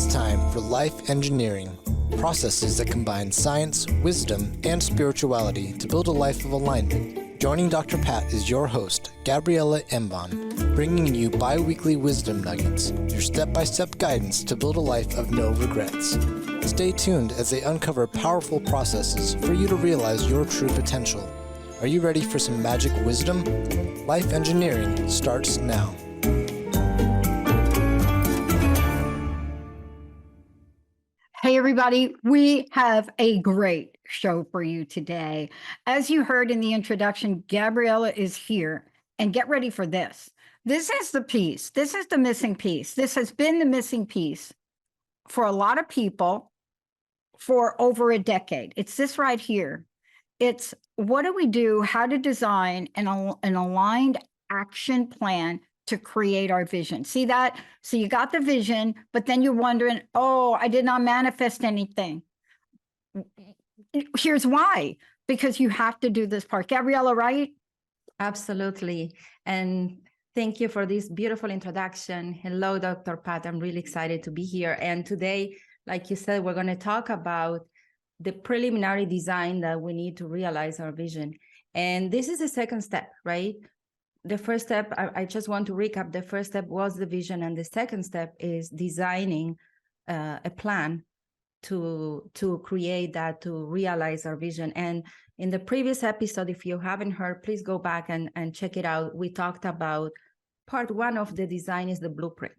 It's time for Life Engineering, processes that combine science, wisdom, and spirituality to build a life of alignment. Joining Dr. Pat is your host, Gabriela Embon, bringing you bi-weekly wisdom nuggets, your step-by-step guidance to build a life of no regrets. Stay tuned as they uncover powerful processes for you to realize your true potential. Are you ready for some magic wisdom? Life Engineering starts now. Hey everybody, we have a great show for you today. As you heard in the introduction, Gabriela is here, and get ready for this. This is the piece. This is the missing piece. This has been the missing piece for a lot of people for over a decade. It's this right here. It's what do we do, how to design an aligned action plan to create our vision. See that? So you got the vision, but then you're wondering, oh, I did not manifest anything. Here's why, because you have to do this part. Gabriela, right? Absolutely. And thank you for this beautiful introduction. Hello, Dr. Pat. I'm really excited to be here. And today, like you said, we're going to talk about the preliminary design that we need to realize our vision. And this is the second step, right? The first step, I just want to recap. The first step was the vision, and the second step is designing a plan to create that, to realize our vision. And in the previous episode, if you haven't heard, please go back and check it out. We talked about part one of the design is the blueprint,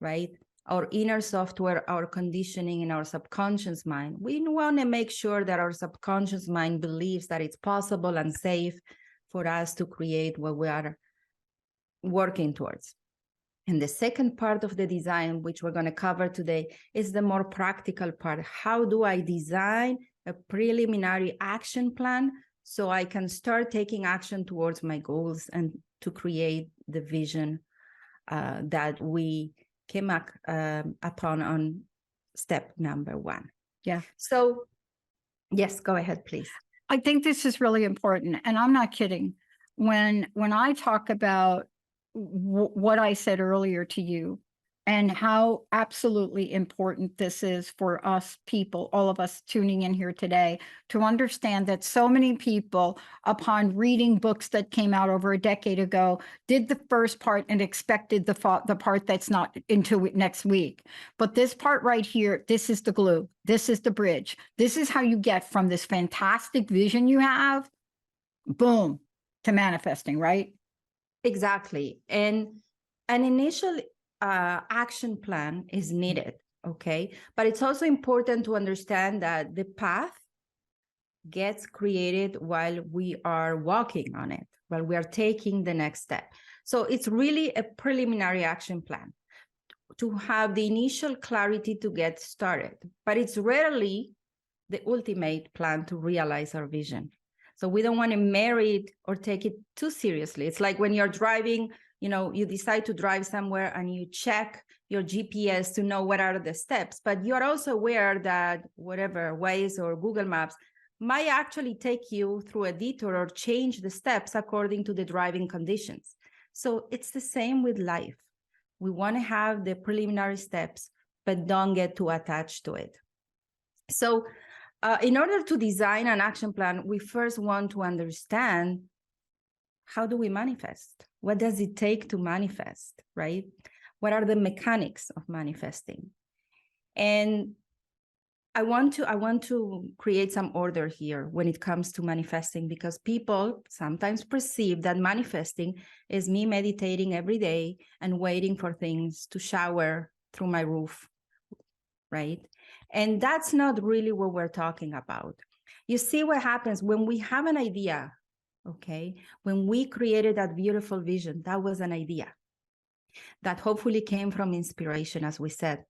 right? Our inner software, our conditioning in our subconscious mind. We want to make sure that our subconscious mind believes that it's possible and safe for us to create what we are working towards. And the second part of the design, which we're going to cover today, is the more practical part. How do I design a preliminary action plan so I can start taking action towards my goals and to create the vision that we came upon on step number one? Yeah. So, yes, go ahead, please. I think this is really important, and I'm not kidding. When I talk about what I said earlier to you and how absolutely important this is for us people, all of us tuning in here today, to understand that so many people, upon reading books that came out over a decade ago, did the first part and expected the part that's not into next week. But this part right here, this is the glue. This is the bridge. This is how you get from this fantastic vision you have, boom, to manifesting, right? Exactly. And an initial action plan is needed, okay? But it's also important to understand that the path gets created while we are walking on it, while we are taking the next step. So it's really a preliminary action plan to have the initial clarity to get started, but it's rarely the ultimate plan to realize our vision. So we don't want to marry it or take it too seriously. It's like when you're driving, you decide to drive somewhere and you check your GPS to know what are the steps, but you're also aware that whatever Waze or Google Maps might actually take you through a detour or change the steps according to the driving conditions. So it's the same with life. We want to have the preliminary steps, but don't get too attached to it. So in order to design an action plan, we first want to understand, how do we manifest? What does it take to manifest, right? What are the mechanics of manifesting? And I want to create some order here when it comes to manifesting, because people sometimes perceive that manifesting is me meditating every day and waiting for things to shower through my roof, right? And that's not really what we're talking about. You see what happens when we have an idea, okay? When we created that beautiful vision, that was an idea that hopefully came from inspiration, as we said.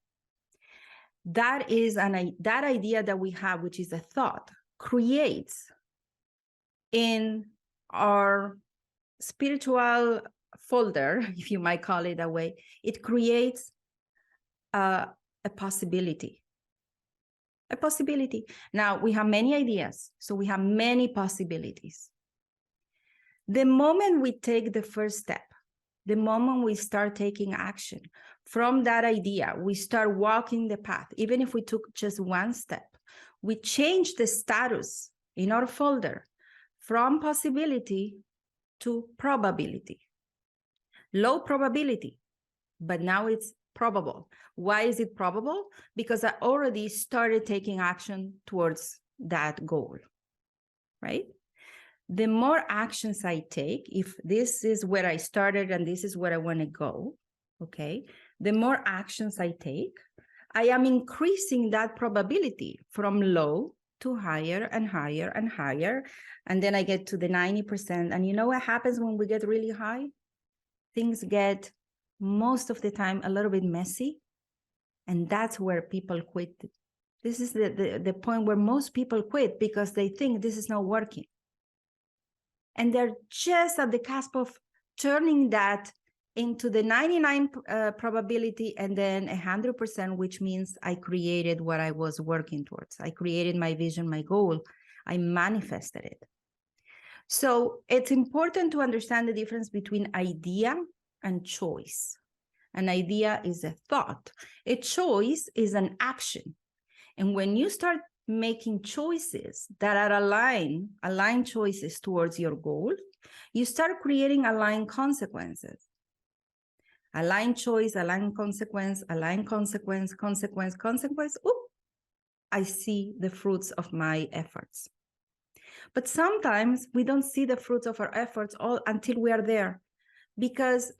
That idea that we have, which is a thought, creates in our spiritual folder, if you might call it that way, it creates a possibility. A possibility. Now, we have many ideas, so we have many possibilities. The moment we take the first step the moment we start taking action. From that idea, we start walking the path. Even if we took just one step, we change the status in our folder from possibility to probability. Low probability, but now it's probable. Why is it probable? Because I already started taking action towards that goal, right? The more actions I take, if this is where I started and this is where I want to go, okay, the more actions I take, I am increasing that probability from low to higher and higher and higher. And then I get to the 90%. And you know what happens when we get really high? Things get, most of the time, a little bit messy. And that's where people quit. This is the point where most people quit because they think this is not working. And they're just at the cusp of turning that into the 99 probability and then 100%, which means I created what I was working towards. I created my vision, my goal. I manifested it. So it's important to understand the difference between idea and choice. An idea is a thought. A choice is an action. And when you start making choices that are aligned choices towards your goal, you start creating aligned consequences. Aligned choice, aligned consequence, consequence. Oop, I see the fruits of my efforts. But sometimes we don't see the fruits of our efforts until we are there. Because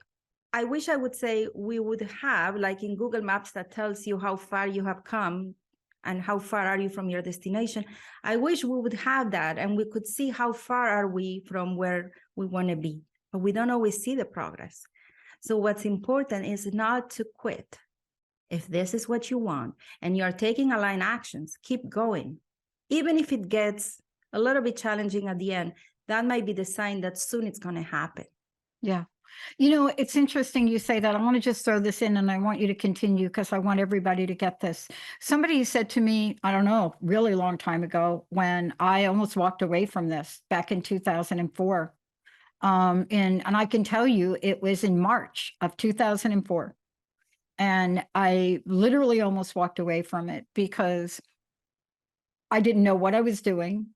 I wish I would say we would have, like in Google Maps that tells you how far you have come and how far are you from your destination. I wish we would have that and we could see how far are we from where we want to be, but we don't always see the progress. So what's important is not to quit. If this is what you want and you're taking aligned actions, keep going. Even if it gets a little bit challenging at the end, that might be the sign that soon it's going to happen. Yeah. You know, it's interesting you say that. I want to just throw this in and I want you to continue because I want everybody to get this. Somebody said to me, I don't know, really long time ago, when I almost walked away from this back in 2004. And I can tell you it was in March of 2004. And I literally almost walked away from it because I didn't know what I was doing.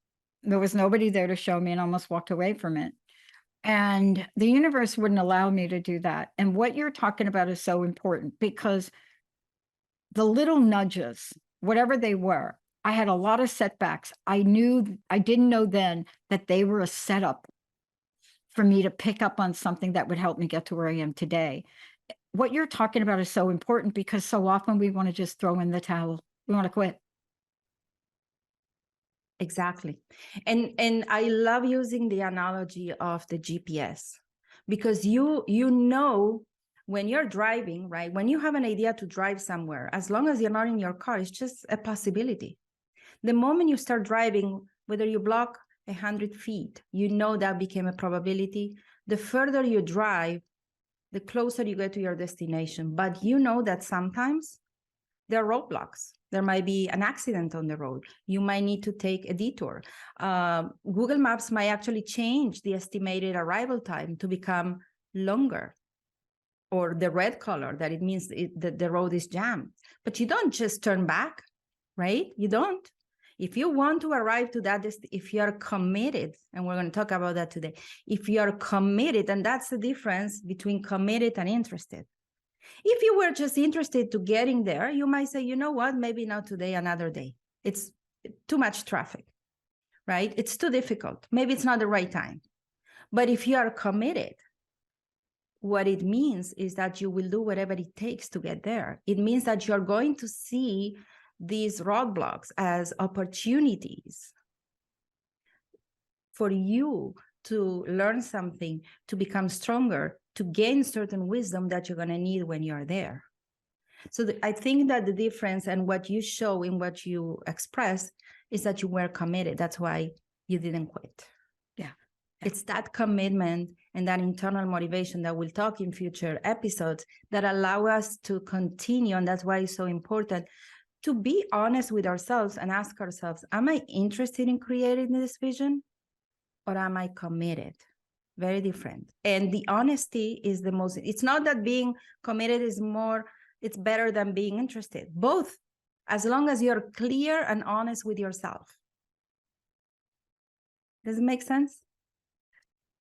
There was nobody there to show me and I almost walked away from it. And the universe wouldn't allow me to do that. And what you're talking about is so important because the little nudges, whatever they were, I had a lot of setbacks. I didn't know then that they were a setup for me to pick up on something that would help me get to where I am today. What you're talking about is so important because so often we want to just throw in the towel. We want to quit. Exactly. And I love using the analogy of the GPS because you know when you're driving, right? When you have an idea to drive somewhere, as long as you're not in your car, it's just a possibility. The moment you start driving, whether you block 100 feet, you know that became a probability. The further you drive, the closer you get to your destination. But you know that sometimes there are roadblocks. There might be an accident on the road. You might need to take a detour. Google Maps might actually change the estimated arrival time to become longer, or the red color, that it means that the road is jammed. But you don't just turn back, right? You don't. If you want to arrive to that, if you're committed, and we're going to talk about that today, if you're committed, and that's the difference between committed and interested. If you were just interested to getting there, you might say, you know what, maybe not today, another day. It's too much traffic, right? It's too difficult. Maybe it's not the right time. But if you are committed, what it means is that you will do whatever it takes to get there. It means that you're going to see these roadblocks as opportunities for you to learn something, to become stronger, to gain certain wisdom that you're going to need when you're there. So I think that the difference and what you show in what you express is that you were committed. That's why you didn't quit. Yeah. It's that commitment and that internal motivation that we'll talk in future episodes that allow us to continue. And that's why it's so important to be honest with ourselves and ask ourselves, am I interested in creating this vision or am I committed? very different. And the honesty is the most, it's not that being committed is more, it's better than being interested. Both, as long as you're clear and honest with yourself. Does it make sense?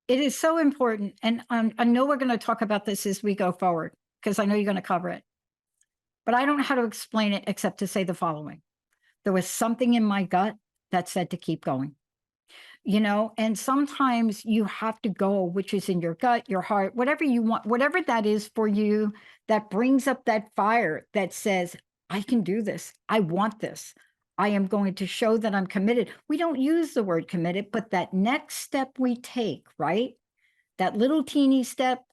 It is so important. And I know we're going to talk about this as we go forward, because I know you're going to cover it. But I don't know how to explain it except to say the following. There was something in my gut that said to keep going. You know, and sometimes you have to go, which is in your gut, your heart, whatever you want, whatever that is for you, that brings up that fire that says, I can do this. I want this. I am going to show that I'm committed. We don't use the word committed, but that next step we take, right? That little teeny step,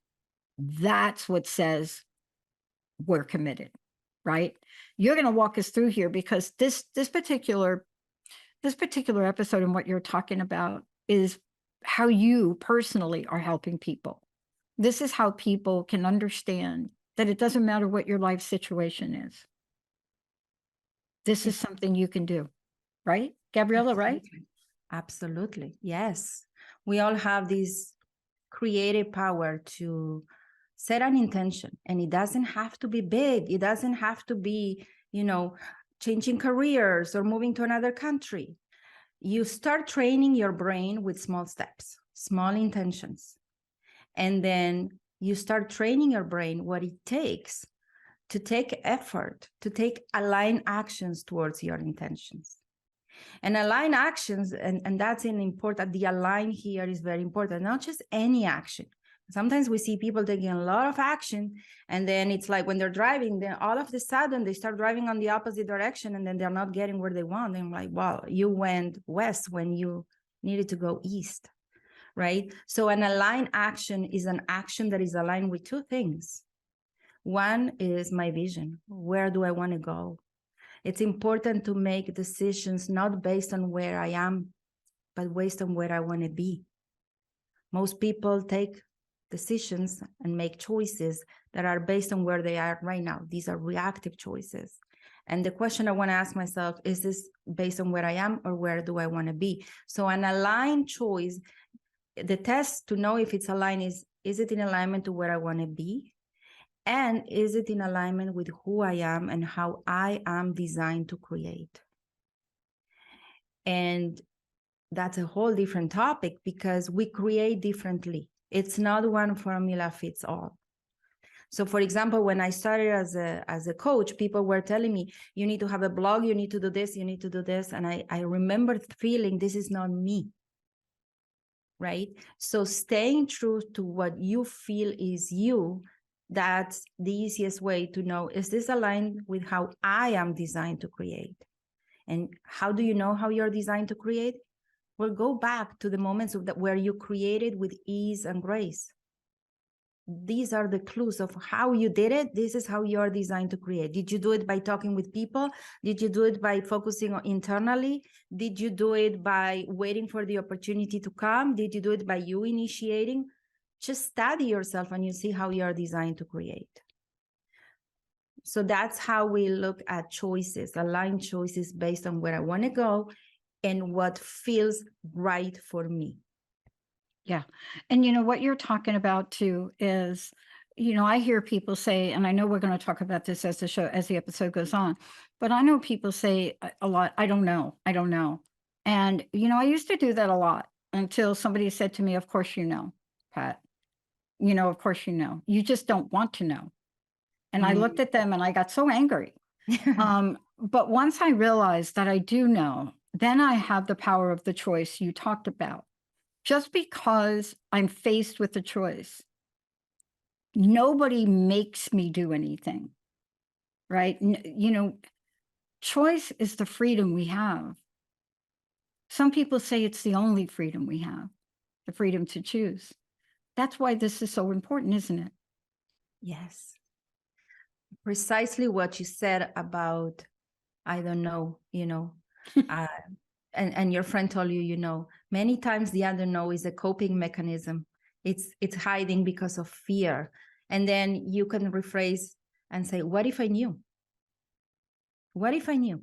that's what says we're committed, right? You're going to walk us through here because this particular episode and what you're talking about is how you personally are helping people. This is how people can understand that it doesn't matter what your life situation is. This is something you can do, right? Gabriela, right? Absolutely. Yes. We all have this creative power to set an intention, and it doesn't have to be big. It doesn't have to be, changing careers or moving to another country. You start training your brain with small steps, small intentions. And then you start training your brain what it takes to take effort, to take aligned actions towards your intentions. And align actions, and that's important, the align here is very important, not just any action. Sometimes we see people taking a lot of action, and then it's like when they're driving, then all of a sudden they start driving on the opposite direction, and then they're not getting where they want. And I'm like, wow, you went west when you needed to go east, right? So an aligned action is an action that is aligned with two things. One is my vision. Where do I want to go? It's important to make decisions not based on where I am, but based on where I want to be. Most people take decisions and make choices that are based on where they are right now. These are reactive choices. And the question I want to ask myself, is this based on where I am or where do I want to be? So an aligned choice, the test to know if it's aligned is it in alignment to where I want to be? And is it in alignment with who I am and how I am designed to create? And that's a whole different topic because we create differently. It's not one formula fits all. So for example, when I started as a coach, people were telling me, you need to have a blog, you need to do this, you need to do this. And I remember feeling this is not me, right? So staying true to what you feel is you, that's the easiest way to know, is this aligned with how I am designed to create? And how do you know how you're designed to create? Well, go back to the moments where you created with ease and grace. These are the clues of how you did it. This is how you're designed to create. Did you do it by talking with people? Did you do it by focusing on internally? Did you do it by waiting for the opportunity to come? Did you do it by you initiating? Just study yourself and you see how you're designed to create. So that's how we look at choices, aligned choices based on where I want to go and what feels right for me. Yeah. And what you're talking about too is, I hear people say, and I know we're going to talk about this as the episode goes on, but I know people say a lot, I don't know. And, I used to do that a lot until somebody said to me, of course, Pat, of course, you just don't want to know. And I looked at them and I got so angry. But once I realized that I do know, then I have the power of the choice you talked about. Just because I'm faced with a choice, nobody makes me do anything, right? Choice is the freedom we have. Some people say it's the only freedom we have, the freedom to choose. That's why this is so important, isn't it? Yes. Precisely what you said about, I don't know, and your friend told you, many times the I don't know is a coping mechanism. It's hiding because of fear. And then you can rephrase and say, what if I knew? What if I knew?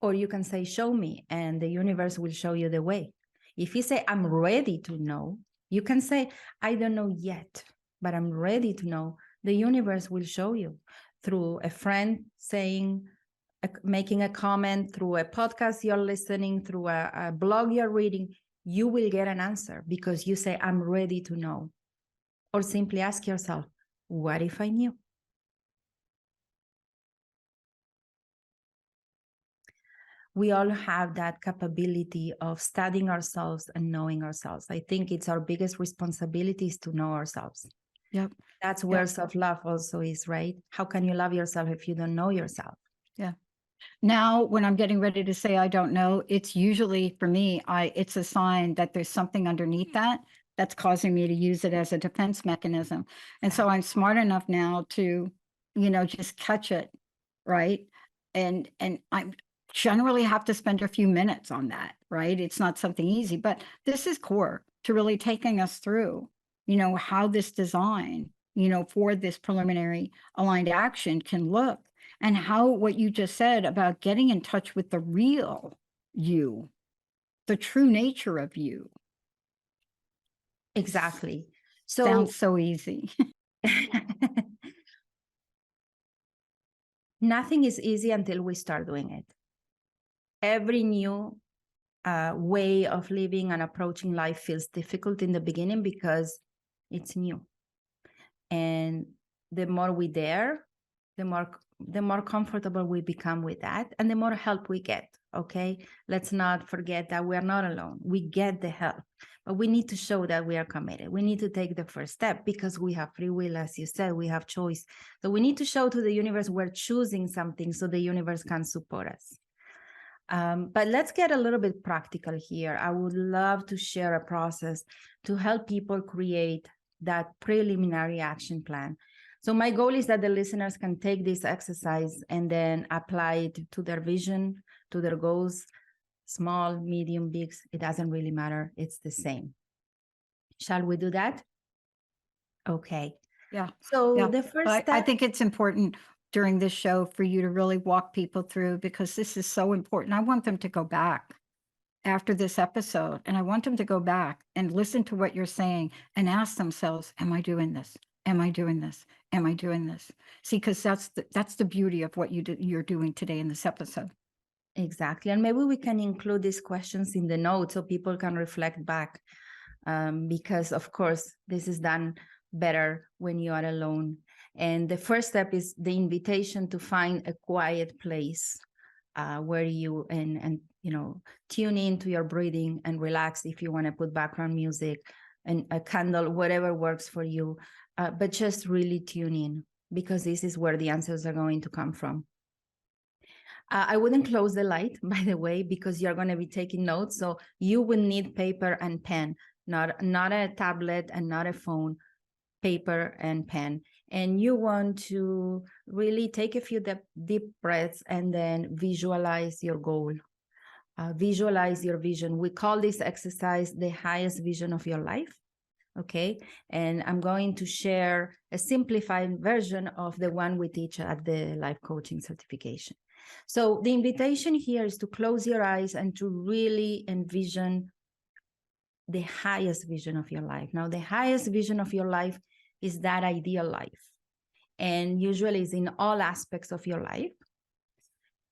Or you can say, show me, and the universe will show you the way. If you say, I'm ready to know, you can say, I don't know yet, but I'm ready to know. The universe will show you through a friend saying, making a comment, through a podcast you're listening, through a blog you're reading. You will get an answer because you say, I'm ready to know. Or simply ask yourself, what if I knew? We all have that capability of studying ourselves and knowing ourselves. I think it's our biggest responsibility is to know ourselves. Yep. That's where Yep. self-love also is, right? How can you love yourself if you don't know yourself? Yeah. Now, when I'm getting ready to say I don't know, it's usually for me, it's a sign that there's something underneath that's causing me to use it as a defense mechanism. And so I'm smart enough now to, just catch it, right? And I generally have to spend a few minutes on that, right? It's not something easy, but this is core to really taking us through, how this design, for this preliminary aligned action can look. And how what you just said about getting in touch with the real you, the true nature of you. Exactly. So Sounds so easy. nothing is easy until we start doing it. Every new way of living and approaching life feels difficult in the beginning because it's new. And the more we dare, the more comfortable we become with that, and the more help we get. Okay, let's not forget that we are not alone. We get the help, but we need to show that we are committed. We need to take the first step because we have free will, as you said, we have choice. So we need to show to the universe we're choosing something so the universe can support us. But let's get a little bit practical here. I would love to share a process to help people create that preliminary action plan. So my goal is that the listeners can take this exercise and then apply it to their vision, to their goals, small, medium, big, it doesn't really matter. It's the same. Shall we do that? Okay. Yeah. So Yeah. the first But step. I think it's important during this show for you to really walk people through because this is so important. I want them to go back after this episode and I want them to go back and listen to what you're saying and ask themselves, am I doing this? Am I doing this? Am I doing this? See, because that's the beauty of what you're doing today in this episode. Exactly. And maybe we can include these questions in the notes so people can reflect back. Because, of course, this is done better when you are alone. And the first step is the invitation to find a quiet place where you and tune into your breathing and relax if you want to put background music and a candle, whatever works for you. But just really tune in because this is where the answers are going to come from. I wouldn't close the light, by the way, because you're going to be taking notes. So you will need paper and pen, not a tablet and not a phone, paper and pen. And you want to really take a few deep breaths and then visualize your goal. Visualize your vision. We call this exercise the highest vision of your life. Okay. And I'm going to share a simplified version of the one we teach at the life coaching certification. So the invitation here is to close your eyes and to really envision the highest vision of your life. Now, the highest vision of your life is that ideal life. And usually it's in all aspects of your life.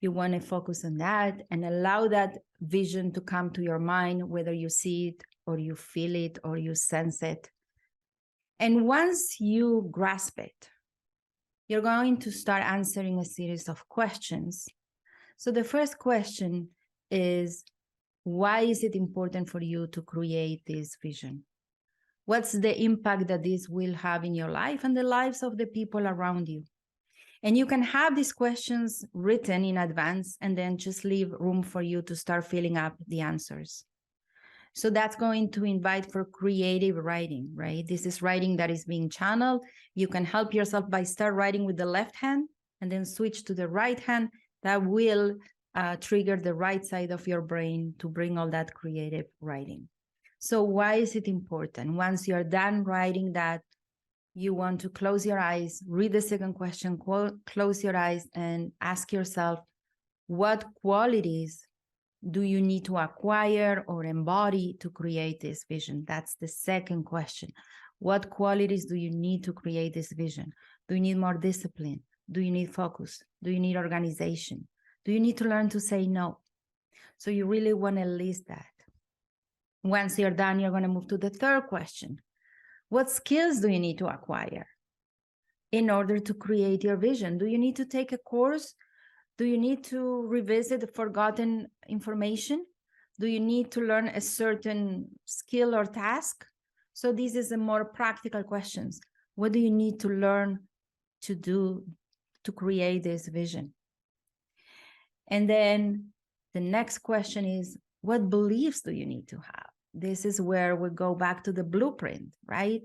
You want to focus on that and allow that vision to come to your mind, whether you see it or you feel it or you sense it. And once you grasp it, you're going to start answering a series of questions. So the first question is, why is it important for you to create this vision? What's the impact that this will have in your life and the lives of the people around you? And you can have these questions written in advance and then just leave room for you to start filling up the answers. So that's going to invite for creative writing, right? This is writing that is being channeled. You can help yourself by start writing with the left hand and then switch to the right hand. That will trigger the right side of your brain to bring all that creative writing. So why is it important? Once you're done writing that, you want to close your eyes, read the second question, close your eyes and ask yourself, what qualities do you need to acquire or embody to create this vision? That's the second question. What qualities do you need to create this vision? Do you need more discipline? Do you need focus? Do you need organization? Do you need to learn to say no? So you really want to list that. Once you're done, you're going to move to the third question. What skills do you need to acquire in order to create your vision? Do you need to take a course? Do you need to revisit the forgotten information? Do you need to learn a certain skill or task? So this is a more practical questions. What do you need to learn to do to create this vision? And then the next question is, what beliefs do you need to have? This is where we go back to the blueprint, right?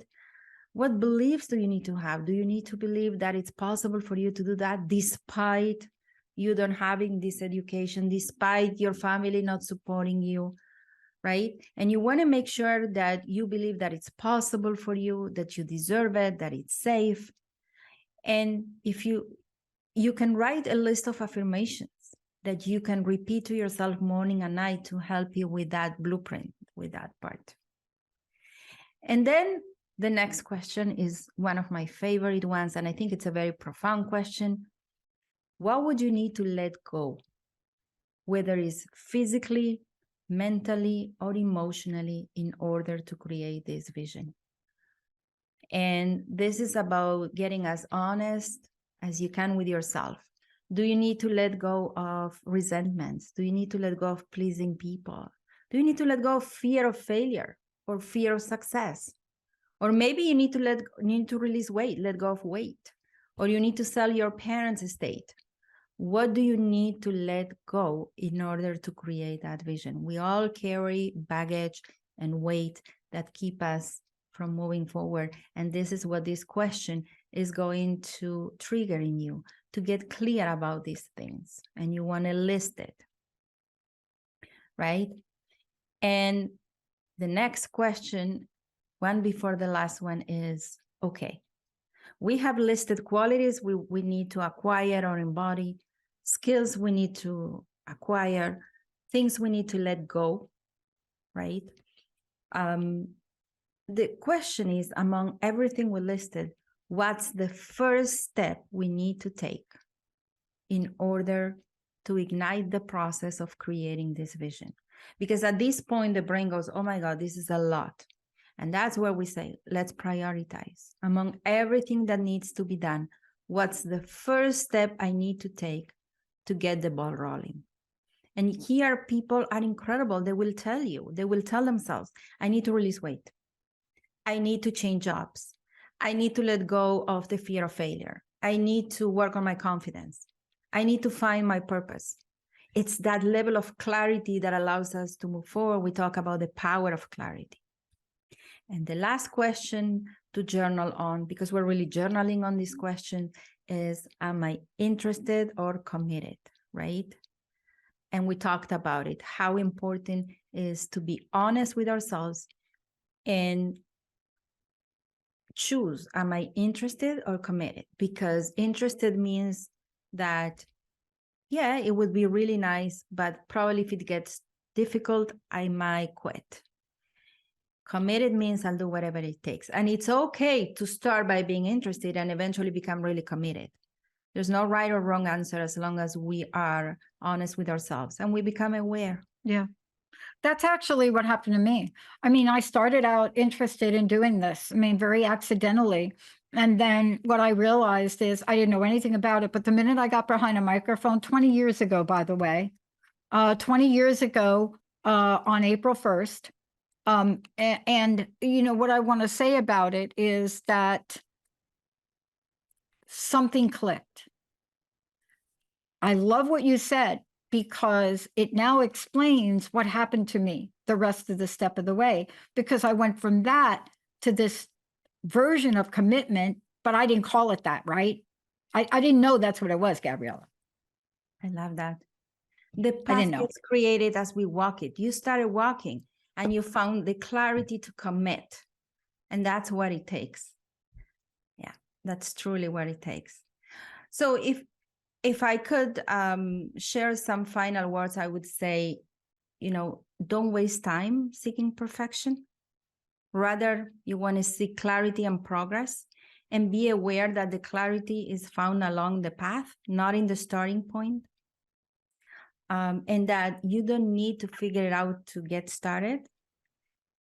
What beliefs do you need to have? Do you need to believe that it's possible for you to do that despite you don't having this education, despite your family not supporting you, right? And you want to make sure that you believe that it's possible for you, that you deserve it, that it's safe. And if you can write a list of affirmations that you can repeat to yourself morning and night to help you with that blueprint, with that part. And then the next question is one of my favorite ones, and I think it's a very profound question. What would you need to let go, whether it's physically, mentally, or emotionally, in order to create this vision? And this is about getting as honest as you can with yourself. Do you need to let go of resentments? Do you need to let go of pleasing people? Do you need to let go of fear of failure or fear of success? Or maybe you need to release weight, let go of weight, or you need to sell your parents' estate. What do you need to let go in order to create that vision? We all carry baggage and weight that keep us from moving forward. And this is what this question is going to trigger in you, to get clear about these things. And you want to list it, right? And the next question, one before the last one, is, okay, we have listed qualities we need to acquire or embody, skills we need to acquire, things we need to let go, right? The question is, among everything we listed, what's the first step we need to take in order to ignite the process of creating this vision? Because at this point, the brain goes, oh my God, this is a lot. And that's where we say, let's prioritize. Among everything that needs to be done, what's the first step I need to take to get the ball rolling? And here, people are incredible. They will tell you, they will tell themselves, I need to release weight. I need to change jobs. I need to let go of the fear of failure. I need to work on my confidence. I need to find my purpose. It's that level of clarity that allows us to move forward. We talk about the power of clarity. And the last question to journal on, because we're really journaling on this question, is, am I interested or committed, right? And we talked about it, how important it is to be honest with ourselves and choose, am I interested or committed? Because interested means that, yeah, it would be really nice, but probably if it gets difficult, I might quit. Committed means I'll do whatever it takes. And it's okay to start by being interested and eventually become really committed. There's no right or wrong answer as long as we are honest with ourselves and we become aware. Yeah. That's actually what happened to me. I mean, I started out interested in doing this, I mean, very accidentally. And then what I realized is I didn't know anything about it. But the minute I got behind a microphone, 20 years ago, by the way, 20 years ago on April 1st, and you know, what I want to say about it is that something clicked. I love what you said, because it now explains what happened to me the rest of the step of the way, because I went from that to this version of commitment, but I didn't call it that, right? I didn't know that's what it was, Gabriela. I love that. The path gets created as we walk it. You started walking and you found the clarity to commit. And that's what it takes. Yeah, that's truly what it takes. So if I could share some final words, I would say, don't waste time seeking perfection. Rather, you want to seek clarity and progress, and be aware that the clarity is found along the path, not in the starting point. And that you don't need to figure it out to get started.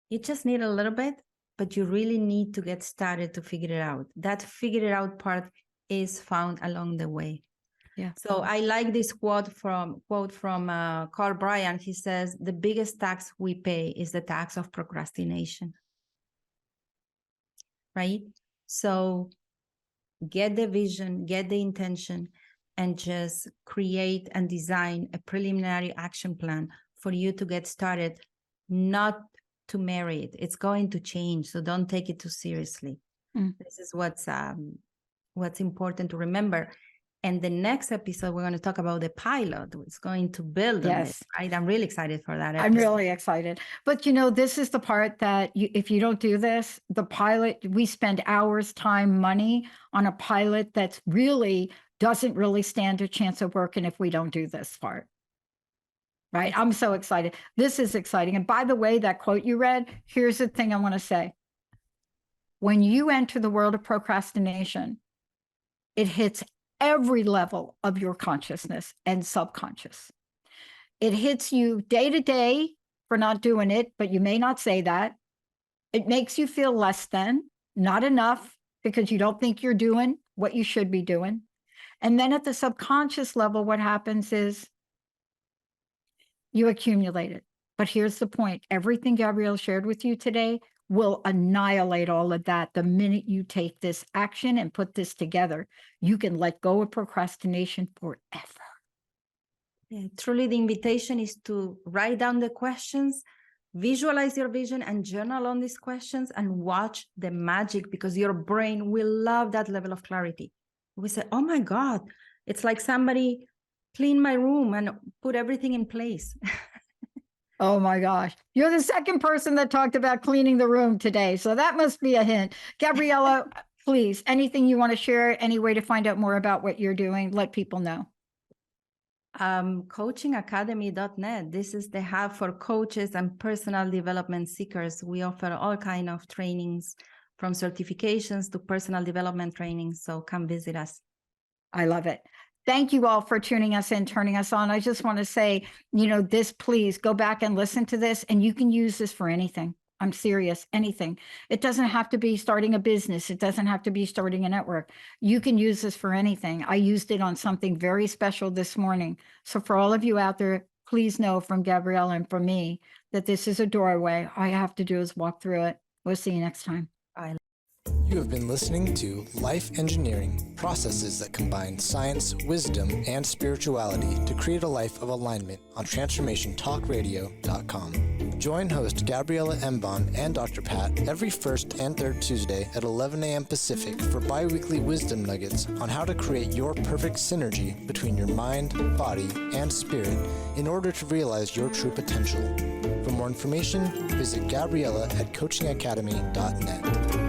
You just need a little bit, but you really need to get started to figure it out. That figure it out part is found along the way. Yeah. So I like this quote from Carl Bryan. He says, the biggest tax we pay is the tax of procrastination. Right? So get the vision, get the intention, and just create and design a preliminary action plan for you to get started, not to marry it. It's going to change, so don't take it too seriously. This is what's important to remember. And the next episode, we're going to talk about the pilot. It's going to build on it, right? I'm really excited for that episode. I'm really excited. But this is the part that if you don't do this, the pilot, we spend hours, time, money on a pilot that's really doesn't really stand a chance of working if we don't do this part. Right? I'm so excited. This is exciting. And by the way, that quote you read, here's the thing I want to say. When you enter the world of procrastination, it hits every level of your consciousness and subconscious. It hits you day to day for not doing it, but you may not say that. It makes you feel less than, not enough, because you don't think you're doing what you should be doing. And then at the subconscious level, what happens is you accumulate it. But here's the point. Everything Gabrielle shared with you today will annihilate all of that the minute you take this action and put this together. You can let go of procrastination forever. Yeah, truly, the invitation is to write down the questions, visualize your vision, and journal on these questions, and watch the magic, because your brain will love that level of clarity. We say, oh my God, it's like somebody cleaned my room and put everything in place. Oh my gosh. You're the second person that talked about cleaning the room today. So that must be a hint. Gabriela, please, anything you want to share, any way to find out more about what you're doing, let people know. Coachingacademy.net. This is the hub for coaches and personal development seekers. We offer all kinds of trainings, from certifications to personal development trainings. So come visit us. I love it. Thank you all for tuning us in, turning us on. I just want to say, please go back and listen to this, and you can use this for anything. I'm serious, anything. It doesn't have to be starting a business. It doesn't have to be starting a network. You can use this for anything. I used it on something very special this morning. So for all of you out there, please know from Gabriela and from me that this is a doorway. All you have to do is walk through it. We'll see you next time. Bye. You have been listening to Life Engineering, processes that combine science, wisdom, and spirituality to create a life of alignment on TransformationTalkRadio.com. Join host Gabriela Embon and Dr. Pat every first and third Tuesday at 11 a.m. Pacific for bi-weekly wisdom nuggets on how to create your perfect synergy between your mind, body, and spirit in order to realize your true potential. For more information, visit Gabriela at coachingacademy.net.